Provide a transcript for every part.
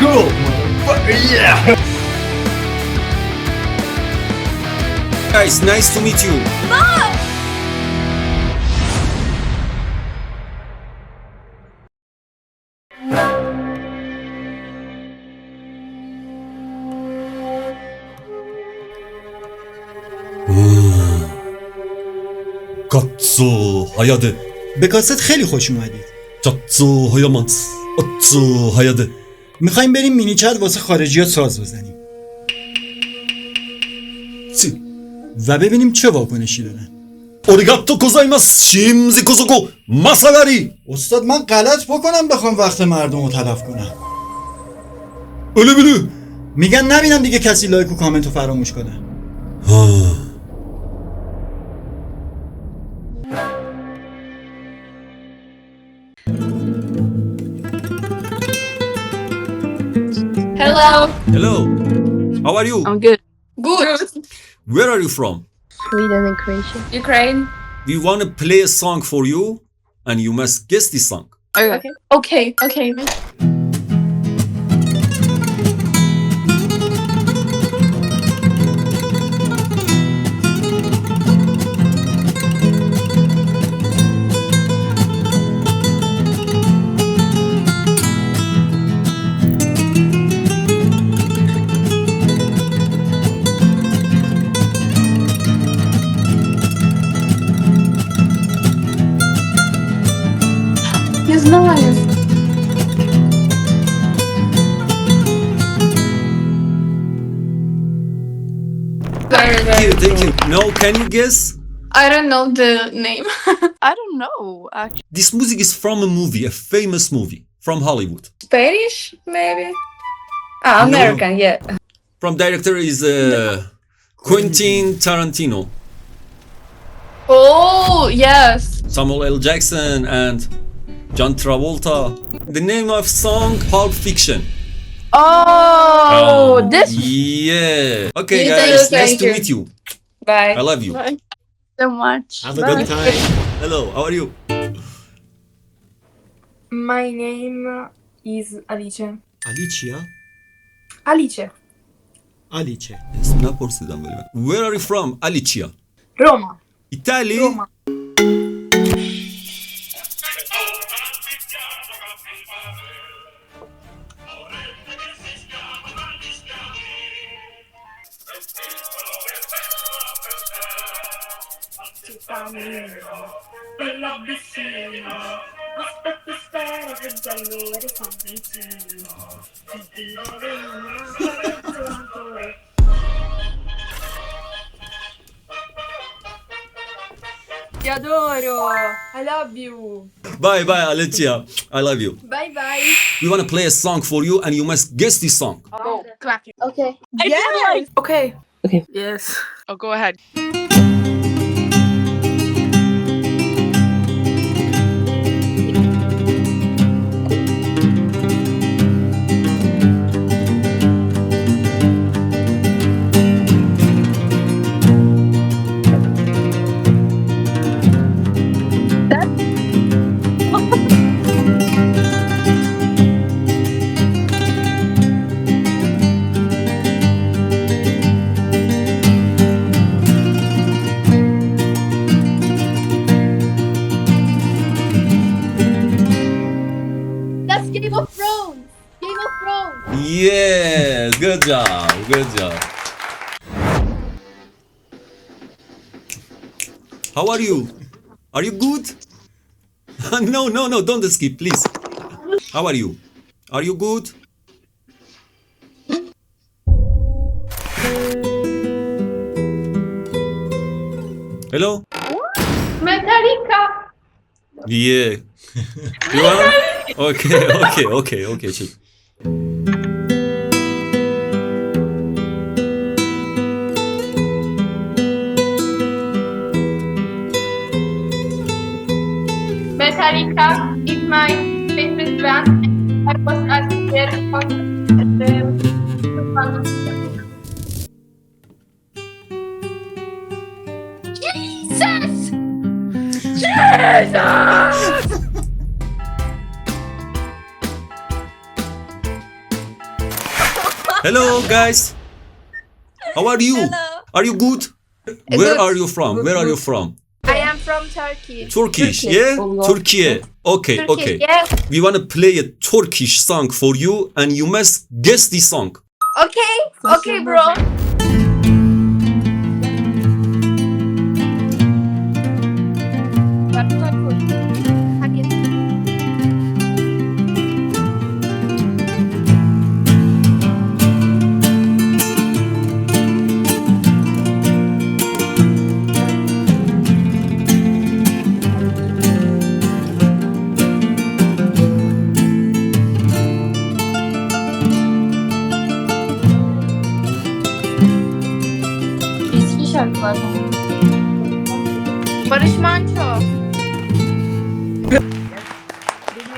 cool. Yeah. Guys, nice to meet you. Katsu hayade. به کاست خیلی خوش اومدید. Katsu hayamans. Atsu hayade. میخوایم بریم مینی چت واسه خارجی‌ها ساز بزنیم سی. و ببینیم چه واکنشی دارن. اوریگاتو گوزایماس. شیمزی کوزوکو ماساگاری. استاد من غلط بکنم بخوام وقت مردم رو تلف کنم. öyle biri. میگن نبینم دیگه کسی لایک و کامنت رو فراموش کنه. Hello. Hello. How are you? I'm good. Good. Where are you from? Sweden and Croatia. Ukraine. We want to play a song for you and you must guess this song. Okay. Okay. Okay. It's nice. Very, Thank very you, thank you. good. Now can you guess? I don't know the name. I don't know, actually. This music is from a movie, a famous movie from Hollywood. Spanish, maybe? Ah, No. American, yeah. From director is Quentin Tarantino. Oh, yes. Samuel L. Jackson and John Travolta. The name of song Pulp Fiction. Oh, this Yeah. Okay, Thank guys, you, nice thank to you. meet you. Bye. I love you. so much. Have a good time. Hello, how are you? My name is Alice. علی چیا؟ Alice. علیچه. اسم نپرسیدم ولی من. Where are you from? Alicia. Roma. Italy? Roma. Bella vicina, aspetto spero che giallore convincino. Ti direi ancora. Ti adoro. I love you. Bye bye, Alicia. I love you. Bye bye. We want to play a song for you and you must guess this song. Go. Clap. Okay. Yes. Okay. Okay. Yes. Oh, go ahead. That's Game of Thrones. Game of Thrones. Yes, good job, good job. How are you? Are you good? No, don't skip, please. How are you? Are you good? Hello? Metallica. Yeah. You want? Okay, chill. Metallica is my favorite band. I was at their concert. Jesus! Jesus! Hello, guys. How are you? Hello. Are you good? Where Good. are you from? Where are you from? I am from Turkey. Turkish, Turkey. yeah? Oh, Turkey. Okay, Turkey, okay. yes. We want to play a Turkish song for you and you must guess the song. Okay, okay, bro. Hadi. Eski şarkılar. Barış Manço.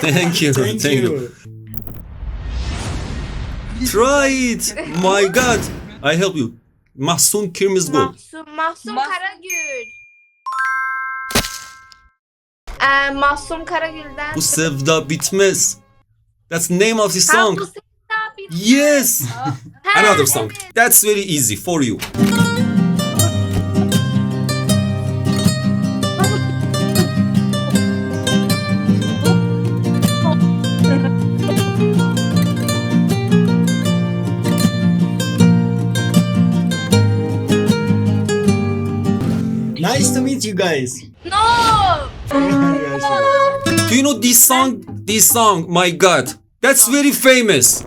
Thank you. Thank you. Try it. My God. I help you. Mahsun Kırmızıgül. Mahsun Karagül. Mahsun Karagül'den. Bu sevda bitmez. That's the name of the song. Bu sevda bir- Yes. Ha, Another song. evet. That's very easy for you. Nice to meet you guys. No. Do you know this song? This song, my God. That's very famous.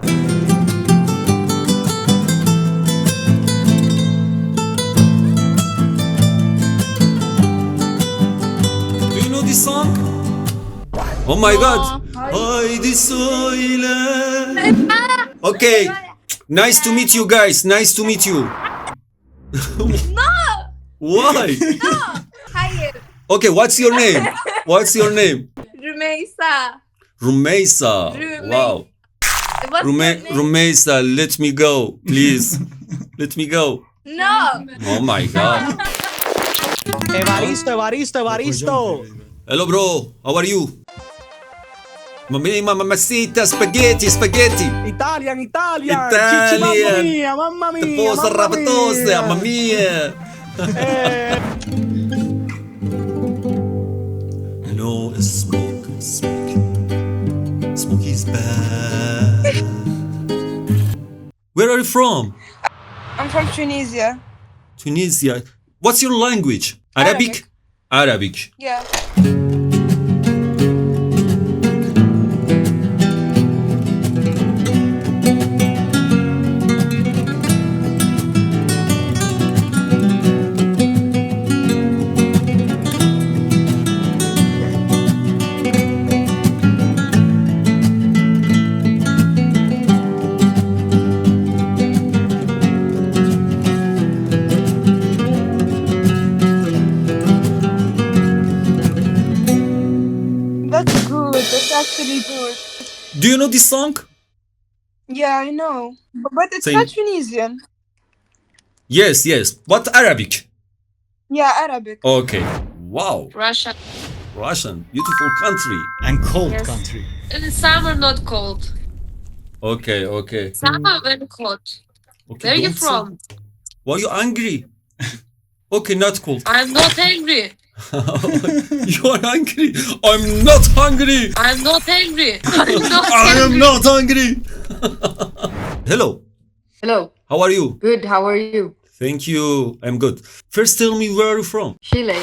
Do you know this song? Oh my God. Haydi söyle. Okay. Nice to meet you guys. Nice to meet you. No. Why? Hayır. Okay, what's your name? What's your name? Rümeysa. Rumeysa. Wow. What's your name? Rumeysa, let me go, please. Let me go. No. Oh my God. Evaristo, Evaristo, Evaristo. Hello, bro. How are you? Mamacita, spaghetti, spaghetti. Italian, Italian. Italian. Mamma mia, Taposa, rabatosa, mamma mia. No smoke, smoke. Smoke is bad. Where are you from? I'm from Tunisia. Tunisia. What's your language? Arabic? Arabic. Yeah. That's good. That's actually good. Do you know this song? Yeah, I know. But it's Same. not Tunisian. Yes, yes. But Arabic. Yeah, Arabic. Okay. Wow. Russia. Russian. Beautiful country. And cold Yes. country. In summer, not cold. Okay, okay. Summer, very hot. Okay, Where are you don't say- from? Why are you angry? Okay, not cold. I'm not angry. You are hungry. I'm not hungry. I'm not angry. I'm not I am angry. not hungry. Hello. Hello. How are you? Good. How are you? Thank you. I'm good. First, tell me where are you from? Chile.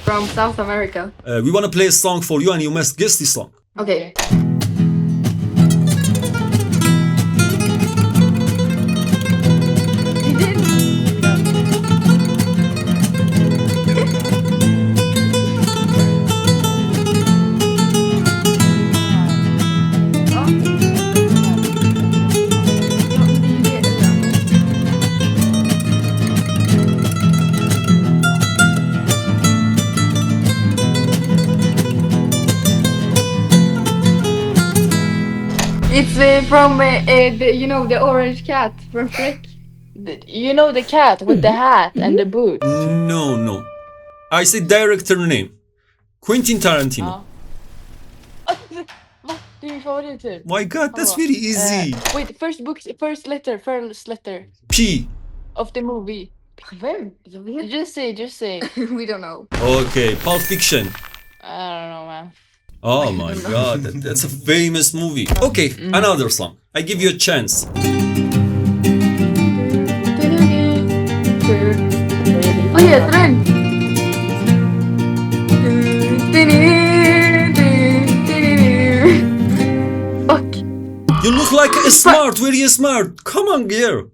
From South America. We want to play a song for you, and you must guess this song. Okay. It's from you know, the orange cat from Shrek. You know the cat with the hat and the boot. No, no. I say director name. Quentin Tarantino. Do din favoriter? My God, that's very easy. Wait, first letter P. of the movie. Vem? Just say. We don't know. Okay, Pulp Fiction. I don't know, man. Oh my God, that's a famous movie. Okay, another song. I give you a chance. Oh yeah, tren. Fuck. You look like a smart, very smart. Come on, girl.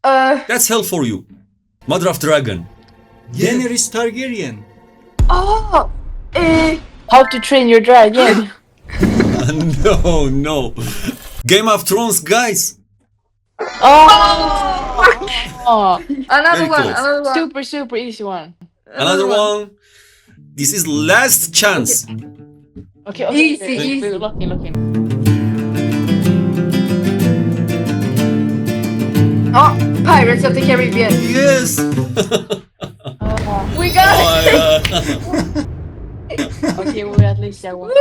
That's hell for you. Mother of Dragon. Daenerys Targaryen. Oh, How to Train Your Dragon. No. Game of Thrones, guys. Oh, Another Very one. close. Another one. super easy one. Another one. This is last chance. Okay. Easy. Looking. Oh, Pirates of the Caribbean. Yes. We got it. Okay, we at least that one.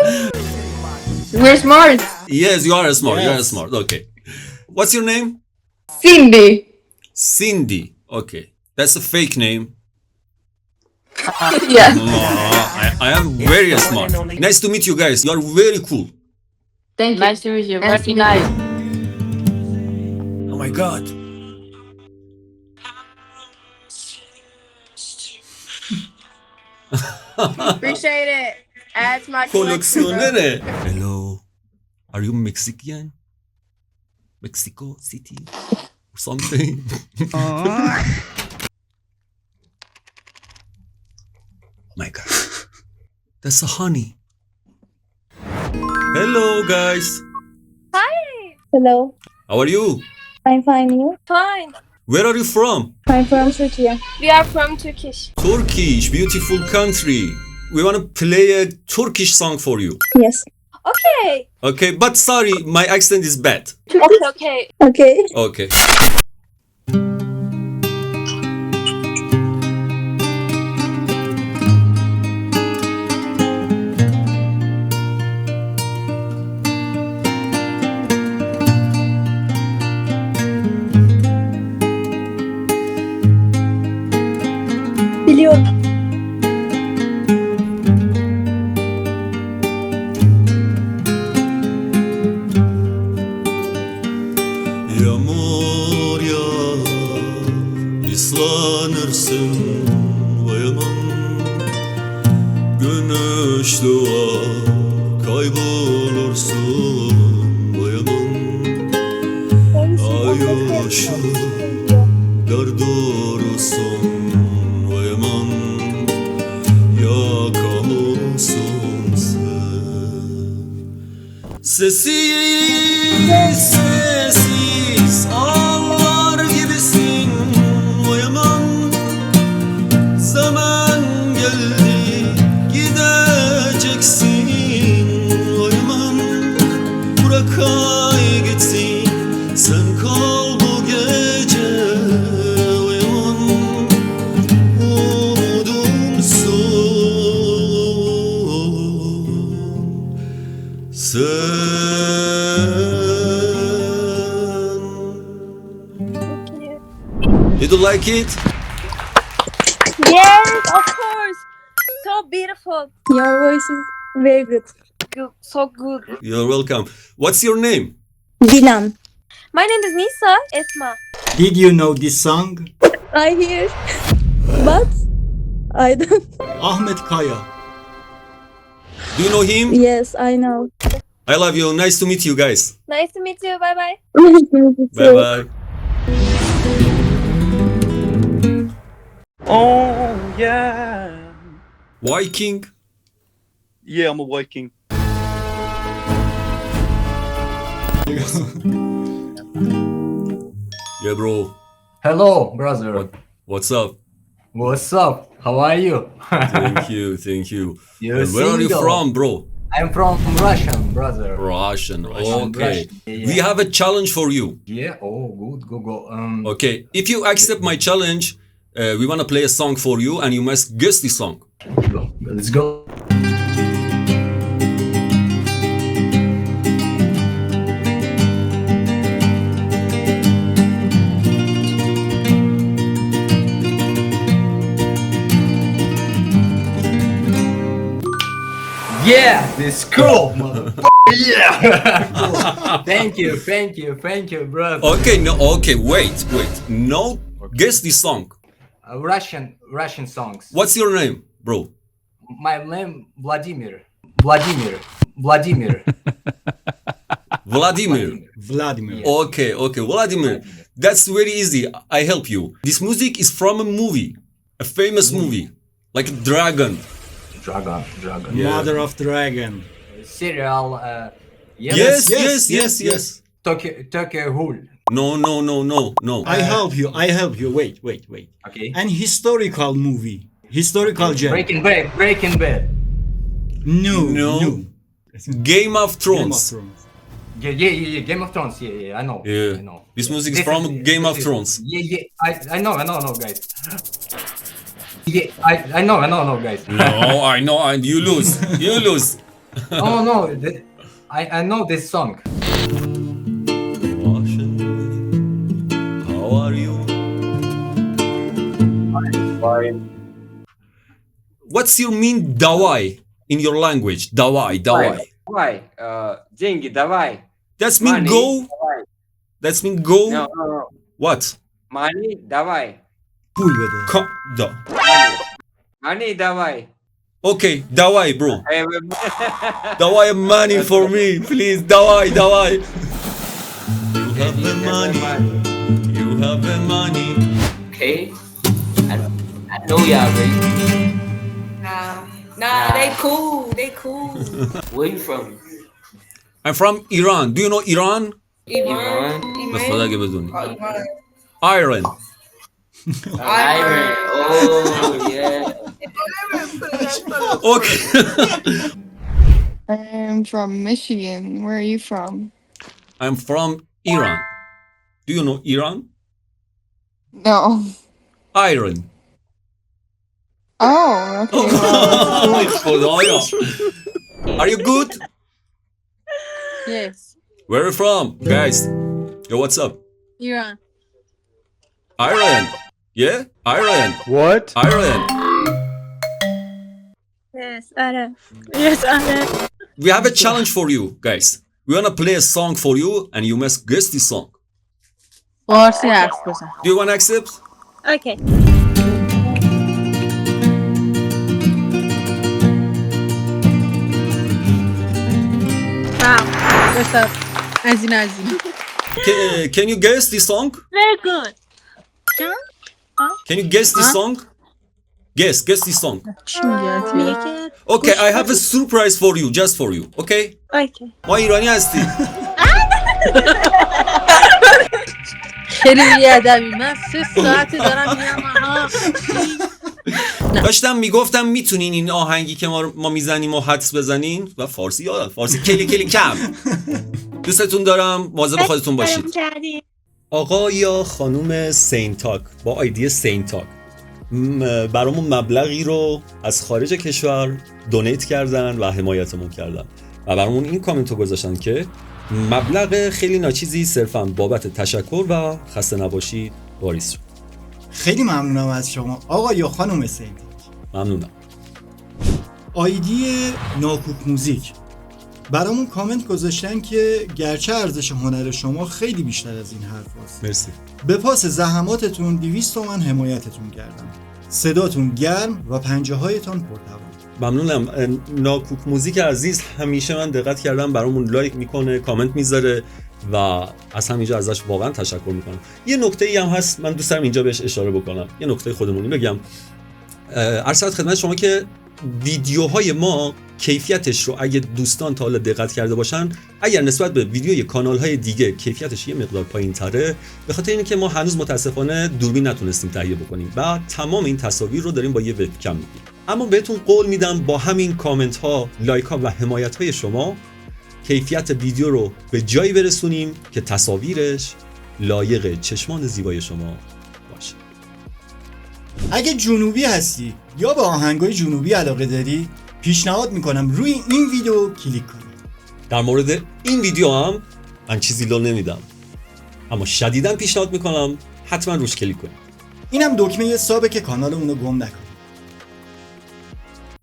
We're smart. Yes, you are smart. You are Yes. smart. Okay. What's your name? Cindy. Cindy. Okay. That's a fake name. Yeah. I am very smart. Nice to meet you guys. You are very cool. Thank you. Nice to meet you. Nice to Very meet nice. Oh my God. Appreciate it. Add to my Koleksiyonere. Hello. Are you Mexican? Mexico City? Or something? My God. That's a honey. Hello, guys. Hello, How are you? I'm fine. You? Fine. Where are you from? I'm from Turkey. We are from Turkish. Turkish, beautiful country. We want to play a Turkish song for you. Yes. Okay. Okay, but sorry, my accent is bad. Okay. Okay. Okay. Biliyorum. Yağmur yağar, ıslanırsın vay aman. Güneş doğar, kaybolursun vay aman. Ay ışık, dar doğrusun vay aman. Yakamolsun sen. Sessiz sessiz ağlar gibisin vay aman. Zaman geldi gideceksin vay aman. Bırak ay gitsin sen kal bu gece vay aman. Umudumsun sen. Did you like it? Yes, of course. So beautiful. Your voice is very good. So good. You're welcome. What's your name? Dilan. My name is Nisa Esma. Did you know this song? I hear, but I don't. Ahmet Kaya. Do you know him? Yes, I know. I love you. Nice to meet you guys. Nice to meet you. Bye bye. Nice to meet you Bye too. bye. Oh, yeah. Viking. Yeah, I'm a Viking. Yeah, bro. Hello, brother. What's up? What's up? How are you? Thank you. Thank you. You're And where are you single. from, bro? I'm from Russian, brother. Russian. Russian, Okay. Russian. Yeah. We have a challenge for you. Yeah. Oh, good. Go. Okay. If you accept my challenge, we want to play a song for you and you must guess the song. Go. Let's go. Yeah, this cool, motherfucker. Yeah. Thank you, brother. Okay, no, okay, wait. No, guess this song. Russian songs. What's your name, bro? My name Vladimir. Vladimir. Vladimir. Okay, Vladimir. That's very easy. I help you. This music is from a movie, a famous movie, like a dragon. Dragon. Yeah. Mother of Dragon. Serial. Yes. Tokyo Ghoul. No. I help you. Wait. Okay. An historical movie. Historical genre. Breaking Bad. No. No. Game of Thrones. Yeah. Game of Thrones. Yeah. I know. Yeah. I know. This music is from Game of Thrones. Yeah. I know, guys. Yeah. I know, guys. No, I know, and you lose. Oh no. I know this song. How are you? What's your mean давай in your language? Давай. Давай, деньги давай. That's mean Money, go. давай. That's mean go. No. What? Money давай. پول بده. Money давай. Okay, давай, bro. Давай money for me, please. Давай. You have the money. Okay. I know y'all ready. Nah, they cool. Where you from? I'm from Iran. Do you know Iran? Iran. به خدا اگه بدونی. Iran. Iron. Oh yeah. Okay. I'm from Michigan. Where are you from? I'm from Iran. Do you know Iran? No. Iran. Oh, okay. خدایا. Are you good? Yes. Where are you from, guys? Yo, what's up? Iran. Iran. Yeah? Iran. What? Iran. Yes, Arab. Yes, Arab. We have a challenge for you, guys. We wanna play a song for you and you must guess this song. فارسی حرف بزن. Do you wanna accept? Okay. Wow. What's up? Azina. Can you guess this song? Very good. Can you guess this song? Guess this song. چی میگه؟ Okay, I have a surprise for you, just for you. Okay? Okay. ما ایرانی هستی. خیلی بیادبی. من 3 ساعتی دارم میگم آها. داشتم میگفتم میتونین این آهنگی که ما میزنیم و حدس بزنین و فارسی یادم فارسی کلی کم. دوستتون دارم، مواظب خودتون باشید. آقا یا خانوم سینتاک با آیدی سینتاک برامون مبلغی رو از خارج کشور دونیت کردن و حمایتمون کردن و برامون این کامنت رو گذاشتن که مبلغ خیلی ناچیزی صرفاً بابت تشکر و خسته نباشید واریس شد. خیلی ممنونم از شما آقا یا خانم سینتاک. ممنونم. آیدی ناکوک موزیک برامون کامنت گذاشتن که گرچه ارزش هنر شما خیلی بیشتر از این حرف هست. مرسی. به پاس زحماتتون 200 تومن حمایتتون کردم. صداتون گرم و پنجه هایتان پرتوان. ممنونم. ناکوک موزیک عزیز همیشه من دقت کردم برامون لایک میکنه، کامنت میذاره و از همینجا ازش واقعا تشکر میکنم. یه نکته ای هم هست من دوست دارم اینجا بهش اشاره بکنم. یه نکته خودمونی بگم. عرض خدمت شما که ویدیوهای ما کیفیتش رو اگه دوستان تا حالا دقت کرده باشن، اگر نسبت به ویدیوی کانال‌های دیگه کیفیتش یه مقدار پایین‌تره، به خاطر اینه که ما هنوز متاسفانه دوربین نتونستیم تهیه بکنیم و تمام این تصاویر رو داریم با یه وبکم می‌گیریم. اما بهتون قول میدم با همین کامنت ها، لایک ها و حمایت های شما کیفیت ویدیو رو به جایی برسونیم که تصاویرش لایق چشمان زیبای شما باشه. اگه جنوبی هستی یا به آهنگای جنوبی علاقه داری، پیشنهاد میکنم روی این ویدیو کلیک کنی. در مورد این ویدیو هم من چیزی لو نمیدم، اما شدیداً پیشنهاد میکنم حتما روش کلیک کنید. اینم دکمه سابه که کانالمون رو گم نکنید.